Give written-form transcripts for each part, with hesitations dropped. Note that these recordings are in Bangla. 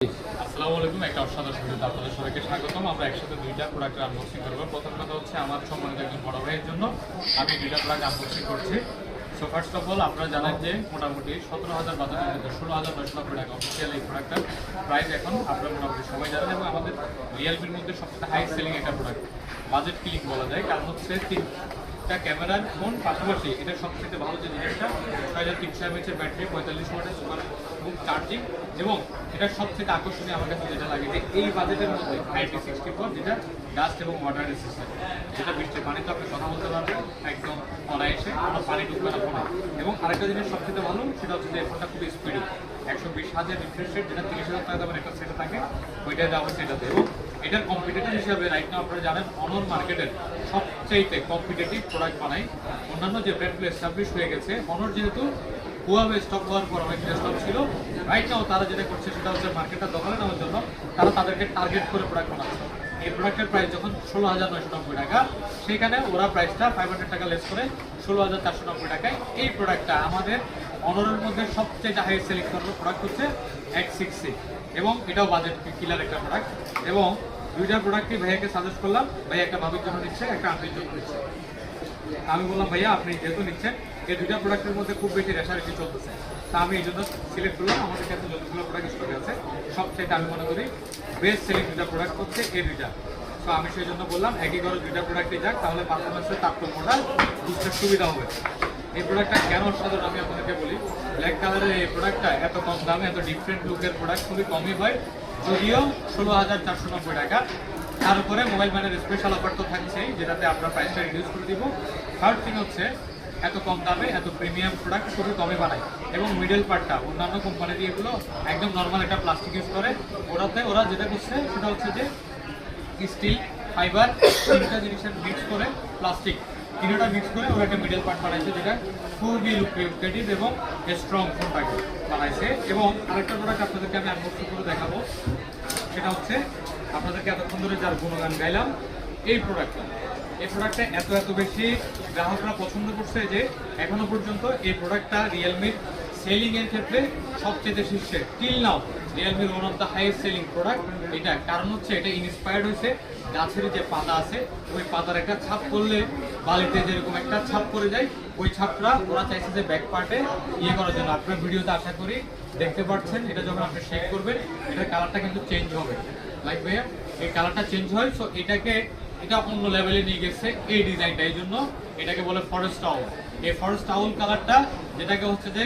আসসালামু আলাইকুম। একটা অসাধারণ ভিডিওতে আপনাদের সবাইকে স্বাগতম। আমরা একসাথে দুইটা প্রোডাক্টের আনবক্সিং করবো। প্রথম কথা হচ্ছে আমার সম্মানিত একজন বড় ভাইয়ের জন্য আমি দুইটা প্রোডাক্ট আনবক্সিং করছি। সো ফার্স্ট অফ অল আপনারা জানেন যে মোটামুটি 17,000 বাজারের মধ্যে 16,990 টাকা অফিসিয়াল এই প্রোডাক্টটার প্রাইস এখন আপনারা মোটামুটি সবাই জানেন এবং আমাদের রিয়েলমির মধ্যে সবচেয়ে হাই সেলিং একটা প্রোডাক্ট, বাজেট ক্লিক বলা যায়। কারণ হচ্ছে তিনটা ক্যামেরার ফোন পাশাপাশি এটা সবচেয়ে ভালো যে জিনিসটা 6300 mAh ব্যাটারি, 45 ওয়াটের সুপার মুভ চার্জিং এবং এটার সবচেয়ে আকর্ষণীয় আমার কাছে যেটা লাগে যে এই বাজেটের মধ্যে IP64 যেটা ডাস্ট এবং ওয়াটার রেসিস্ট্যান্ট, যেটা বৃষ্টির পানিতে আপনি কথা বলতে পারবেন একদম অনায়াসে, কোনো পানি ঢুকবে না ফোনে। এবং আরেকটা জিনিস সবচেয়ে ভালো সেটা হচ্ছে যে ফোনটা খুবই স্পিডি, 120,000 রিফ্রেশ রেট, যেটা 30,000 টাকা দামের একটা সেটে থাকে ওইটা দেওয়া সেটাতে। এবং এটার কম্পিটিটিভ হিসাবে রাইট নাও আপনারা জানেন অনর মার্কেটের সবচেয়ে কম্পিটিটিভ প্রোডাক্ট বানাই। অন্যান্য যে ব্র্যান্ডগুলো এস্টাবলিশ হয়ে গেছে, অনর যেহেতু হুয়াওয়ে স্টক হওয়ার পর অনেক স্টক ছিল, রাইট নাও তারা যেটা করছে সেটা হচ্ছে মার্কেটটা দখলে নেওয়ার জন্য তারা তাদেরকে টার্গেট করে প্রোডাক্ট বানাচ্ছে। এই প্রোডাক্টের প্রাইস যখন 16,990 টাকা, সেখানে ওরা প্রাইসটা 500 টাকা লেস করে 16,490 টাকায় এই প্রোডাক্টটা আমাদের অনরের মধ্যে সবচেয়ে হাই সেলিং প্রোডাক্ট হচ্ছে X6C এবং এটাও বাজেট কিলার একটা প্রোডাক্ট। এবং দুইটা প্রোডাক্টই ভাইয়াকে সাজেস্ট করলাম, ভাইয়া একটা ভাবির জন্য নিচ্ছে, একটা আন্টির জন্য নিচ্ছে। আমি বললাম ভাইয়া আপনি যেহেতু নিচ্ছেন এই দুইটা প্রোডাক্টের মধ্যে খুব বেশি রেশারেশি চলতেছে, তা আমি এই জন্য সিলেক্ট করলাম। আমাদের কাছে যতগুলো প্রোডাক্ট স্টকে আছে সবচেয়ে আমি মনে করি বেস্ট সেলিং দুইটা প্রোডাক্ট হচ্ছে এই দুইটা। তো আমি সেই জন্য বললাম একই ঘরে দুইটা প্রোডাক্টই যাক, তাহলে পারফরমেন্সের তারতম্যটা বুঝতে সুবিধা হবে। এই প্রোডাক্টটা কেন অসাধারণ আমি আপনাদেরকে বলি। ব্ল্যাক কালারের এই প্রোডাক্টটা এত কম দামে এত ডিফারেন্ট লুকের প্রোডাক্ট খুবই কমই হয়, যদিও 16,490 টাকা। তার উপরে মোবাইল ম্যানের স্পেশাল অফার তো থাকছেই, যেটাতে আমরা প্রাইসটা রিডিউস করে দিব। থার্ড থিং হচ্ছে এত কম দামে এত প্রিমিয়াম প্রোডাক্ট খুবই কমে বানায় এবং মিডল পার্টটা অন্যান্য কোম্পানি দিয়ে এগুলো একদম নর্মাল একটা প্লাস্টিক ইউজ করে, ওরা যেটা করছে সেটা হচ্ছে যে স্টিল ফাইবার তিনটা জিনিসের মিক্স করে প্লাস্টিক তিনটা মিক্স করে ওরা একটা মিডল পার্ট বানাইছে, যেটা খুবই লুক্রেটিভ এবং স্ট্রং ফোনটাকে বানাইছে। এবং আরেকটা প্রোডাক্ট আপনাদেরকে আমি আনবক্সিং করে দেখাবো, সেটা হচ্ছে আপনাদেরকে এতক্ষণ ধরে যার গুণগান গাইলাম এই প্রোডাক্টটা এত বেশি গ্রাহকরা পছন্দ করছে যে এখনো পর্যন্ত এই প্রোডাক্টটা রিয়েলমির সেলিং এর ক্ষেত্রে সবচেয়ে শীর্ষে টিল নাও। রিয়েলমির one of the highest selling product এটা। কারণ হচ্ছে এটা ইন্সপায়ার্ড হয়েছে গাছের যে পাতা আছে, ওই পাতার একটা ছাপ করলে বালিতে যেরকম একটা ছাপ করে যায়, ওই ছাপটা ওরা চাইছে যে ব্যাক পার্টে করার জন্য। আপনার ভিডিওতে আশা করি দেখতে পাচ্ছেন, এটা যখন আপনি শেক করবেন এটার কালারটা কিন্তু চেঞ্জ হবে। লাইক ভাইয়া এই কালারটা চেঞ্জ হয়, সো এটা অন্য লেভেলে নিয়ে গেছে এই ডিজাইনটা। এই জন্য এটাকে বলে ফরেস্ট টাউল। এই ফরেস্ট টাউল কালারটা যেটাকে হচ্ছে যে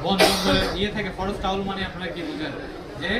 বন জঙ্গলের থেকে, ফরেস্ট টাউল মানে আপনারা কি বুঝেন যে